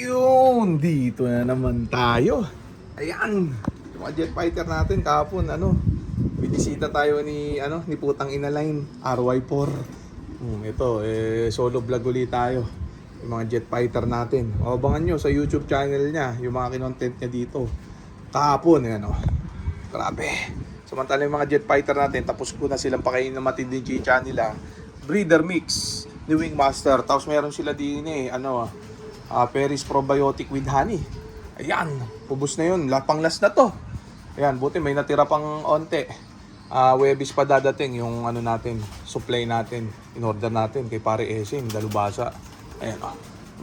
Yun, dito na naman tayo. Ayan, yung mga jet fighter natin kahapon, binisita tayo ni Putang Inaline, RY4. Ito, solo vlog ulit tayo. Yung mga jet fighter natin. Abangan nyo sa YouTube channel niya, yung mga kinontent niya dito. Kahapon, grabe. Samantala yung mga jet fighter natin, tapos ko na silang pakainin ng matinding chicha nila. Breeder mix ni Wingmaster. Tapos meron sila din Paris probiotic with honey. Ayan, pubos na yun. Pang-last na to. Ayan, buti may natira pang onte. Webis pa dadating yung supply natin. In-order natin kay Pare Esing, dalubasa. Ayan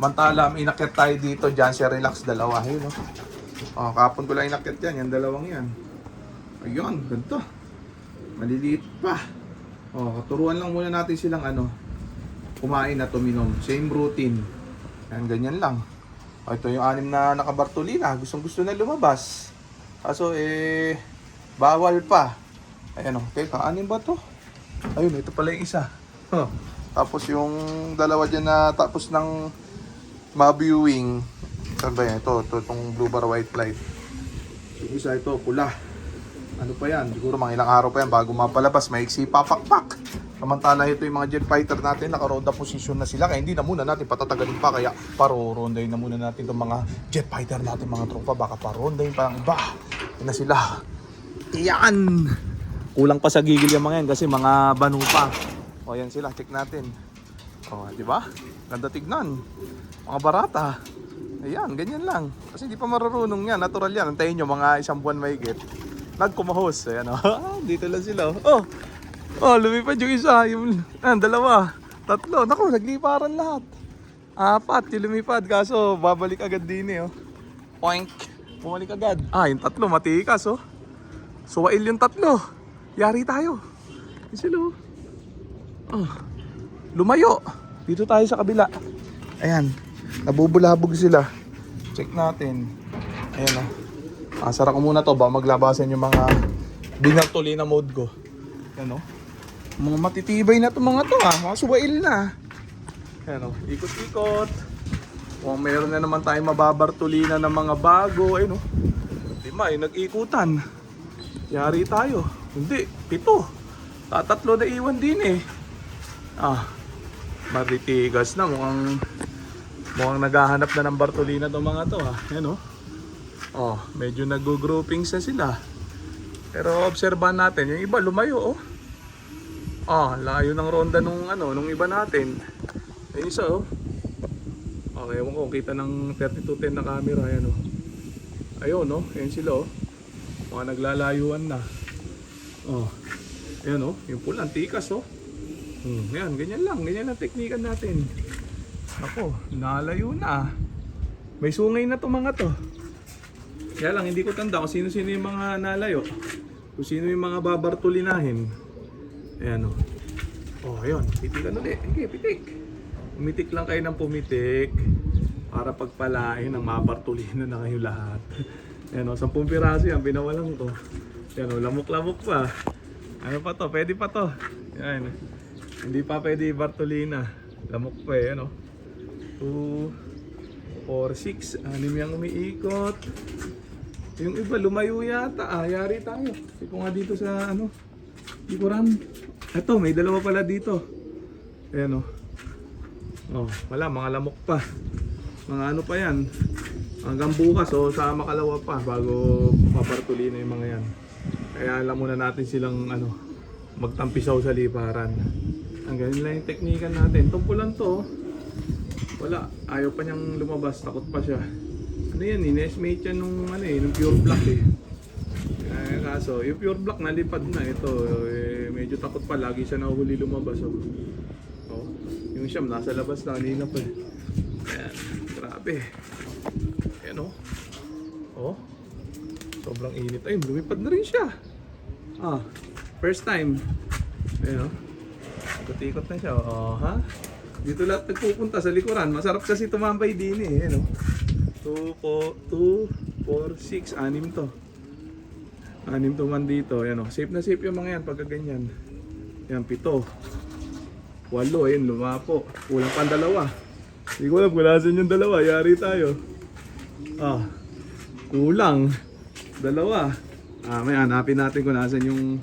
Mantala, may inakyat tayo dito. Jancy Relax, dalawa. Ayun kapon ko lang inakyat yan. Yung dalawang yan. Ayun, ganito. Maliliit pa. Turuan lang muna natin silang kumain at uminom. Same routine. Yan, ganyan lang. Ito yung 6 na nakabartolina. Gustong-gusto na lumabas. Kaso bawal pa. Ayan teka, 6 ba to? Ayun, ito pala yung isa. Tapos yung dalawa dyan na tapos ng ma-viewing. Saan ba yan? Ito, itong blue bar white light. Yung isa ito, pula. Ano pa yan? Siguro mga ilang araw pa yan bago mapalabas. Maiksi papakpak. Samantala ito yung mga jet fighter natin, naka-ronda position na sila. Kaya hindi na muna natin patatagalin pa. Kaya paro-rondayin na muna natin itong mga jet fighter natin, mga tropa. Baka pa-rondayin pa ang iba. Yan na sila. Yan! Kulang pa sa gigil yung mga yan kasi mga banu pa. Yan sila, check natin. Di ba? Ganda tignan. Mga barata. Ayan, ganyan lang. Kasi hindi pa marunong yan. Natural yan. Antayin nyo, mga 1 buwan mahigit. Nagkumahos. Ayan dito lang sila. Lumipad yung isa. Yung dalawa. 3. Naku, nagliparan lahat. 4 yung lumipad. Kaso, babalik agad din Oink. Bumalik agad. Yung 3, matikas Suwail yung 3. Yari tayo. Yung sila lumayo. Dito tayo sa kabila. Ayan. Nabubulabog sila. Check natin. Ayan sara ko muna to ba maglabasan yung mga binartolina mode ko. Ayan mga matitibay na to mga to mga suwail na. Ayan ikot-ikot. Meron na naman tayong mababartolina ng mga bago. Ayan 5 nag-ikutan. Yari tayo. Hindi, 7. 3 na iwan din matitigas na. Mukhang naghahanap na ng Bartolina itong mga to Ayan medyo nag-groupings na sila. Pero obserbahan natin, yung iba lumayo layo ng ronda nung iba natin. Ayun isa ewan ko kita ng 3210 na camera. Ayan ayun ayan sila mga naglalayuan na. Ayan yung pulang tikas Ayan, ganyan lang teknikan natin. Ako, nalayo na. May sungay na to mga to. Kaya lang, hindi ko tanda kung sino-sino yung mga nalayo. Kung sino yung mga babartulinahin. Ayan ayun, pitikan ulit. Okay, pitik. Pumitik lang kayo ng pumitik. Para pagpalain ng mabartulina na kayo lahat. Ayan 10 piraso yan, binawalan ko. Ayan lamok-lamok pa. Ano pa to? Pwede pa to. Ayan. Hindi pa pwede Bartolina. Lamok pa 2, 4, 6. 6 yung umiikot. Yung iba lumayo yata. Yari tayo. Iko nga dito sa likuran. Eto, may 2 pala dito. Ayan wala, mga lamok pa. Mga pa yan. Hanggang bukas sa makalawa pa bago papartulina yung mga yan. Kaya alam muna natin silang magtampisaw sa liparan. Ang ganyan lang yung teknikan natin. Itong pulang to wala, ayaw pa niyang lumabas, takot pa siya. Yan in-estimate yan nung pure black kaso yung pure black nalipad na. Ito medyo takot pa, lagi siya nahuli lumabas yung siyam nasa labas na kanina pa Ayan, grabe. Ayan sobrang init. Ayun, lumipad na rin siya. First time. Ayan ikot-ikot na siya. Dito lahat nagpupunta sa likuran. Masarap kasi tumambay din 2, 4, 6, 6 to. 6 to man dito. Ayan safe na safe yung mga yan pagka ganyan. Yan 7. 8, ayun lumapo. Kulang pa 2. Hindi ko alam kung nasan yung dalawa. Yari tayo. Ah, kulang. Dalawa. May hanapin natin kung nasan yung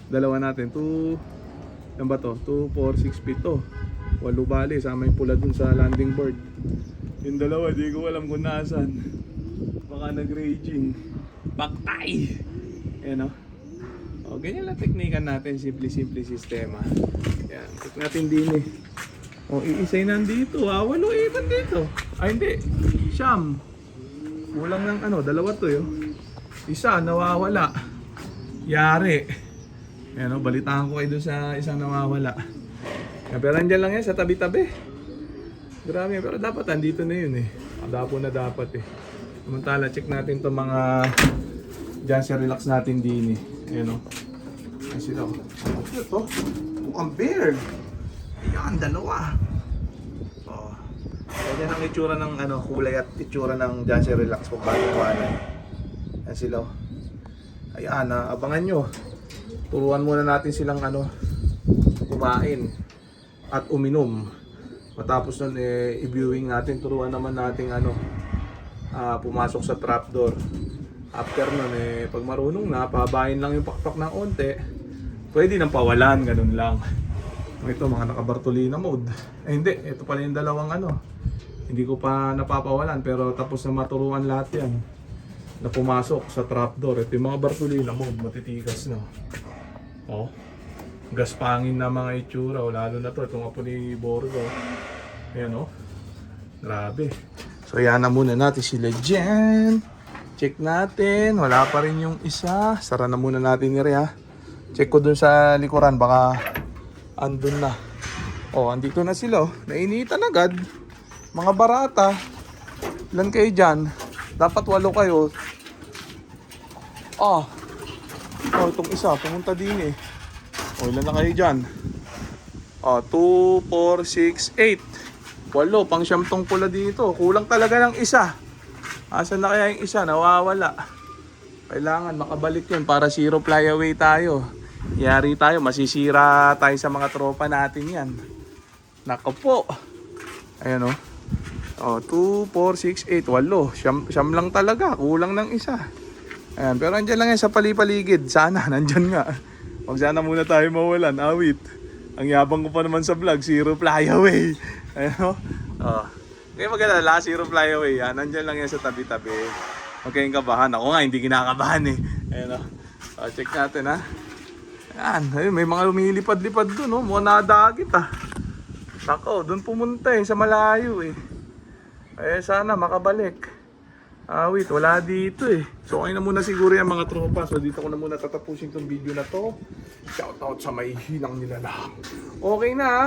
dalawa natin. 2, yan ba to? 2, 4, 6 feet to. 8 bali. Sama yung pula dun sa landing board. Yung dalawa, di ko alam kung nasan. Baka nag-raging. Baktay! Ayan o. O, ganyan lang teknikan natin. Simple-simple sistema. Yan. Check natin din eh. O, iisay nandito. 8 iban dito. Ay, hindi. Siyam. Kulang ng ano, dalawa to yun. Isa, nawawala. Yari. Ayan o, balitaan ko kayo dun sa isang nawawala. Pero andyan lang yan sa tabi-tabi. Grabe, pero dapat andito na yun eh. Dapo na dapat eh. Samantala, check natin itong mga Jansen Relax natin din eh. Ayan o. Ayan sila o. Ano ito? Mukhang bear. Ayan, dalawa. O. Ganyan ang itsura ng ano, kulay at itsura ng Jansen Relax kung paano. Ayan sila o. Ayan, abangan nyo. Turuan muna natin silang ano, kumain at uminom. Matapos nun i-viewing natin, turuan naman natin ano, pumasok sa trapdoor. After nun pag marunong na, pabayin lang yung pakpak ng onte, pwede nang pawalan, ganun lang. Ito mga naka-Bartolina mode. Hindi, ito pala yung dalawang ano, hindi ko pa napapawalan pero tapos na maturuan lahat yan na pumasok sa trapdoor. Ito yung mga Bartolina mode, matitigas na. Oh, gaspangin na mga itsura, lalo na to, itong apo ni Borgo. Ayan o, grabe. So yan na muna natin sila dyan. Check natin, wala pa rin yung isa. Sara na muna natin ni Rhea. Check ko dun sa likuran, baka andun na. Oh, andito na sila oh. Nainitan agad. Mga barata. Ilan kayo dyan? Dapat 8 kayo. Oh, itong isa, pumunta din eh. Oh, ilan na kayo dyan? 2, 4, 6, 8. 8, pang siyam tong pula dito. Kulang talaga ng isa. Asan na kaya yung isa? Nawawala. Kailangan makabalik yun para zero flyaway tayo. Yari tayo, masisira tayo sa mga tropa natin yan. Nako po. Ayan o. 2, 4, 6, 8, 8. Siyam lang talaga. Kulang ng isa. Ayan, pero andyan lang yan sa palipaligid. Sana, nandyan nga. Huwag sana muna tayo mawalan. Awit. Ang yabang ko pa naman sa vlog, zero flyaway. Ayan o. Kaya mag-alala, zero flyaway yan. Nandyan lang yan sa tabi-tabi. Huwag kayong kabahan. Ako nga, hindi kinakabahan eh. Ayan o. Check natin ha. Ayan, ayun, may mga lumilipad-lipad dun oh. Mukhang nadagit ah. Nako, dun pumunta eh, sa malayo eh. Sana makabalik. Wait, wala dito eh. So okay na muna siguro yung mga tropa. So dito ko na muna tatapusin tong video na to. Shoutout sa may hinang nila lang. Okay na ha.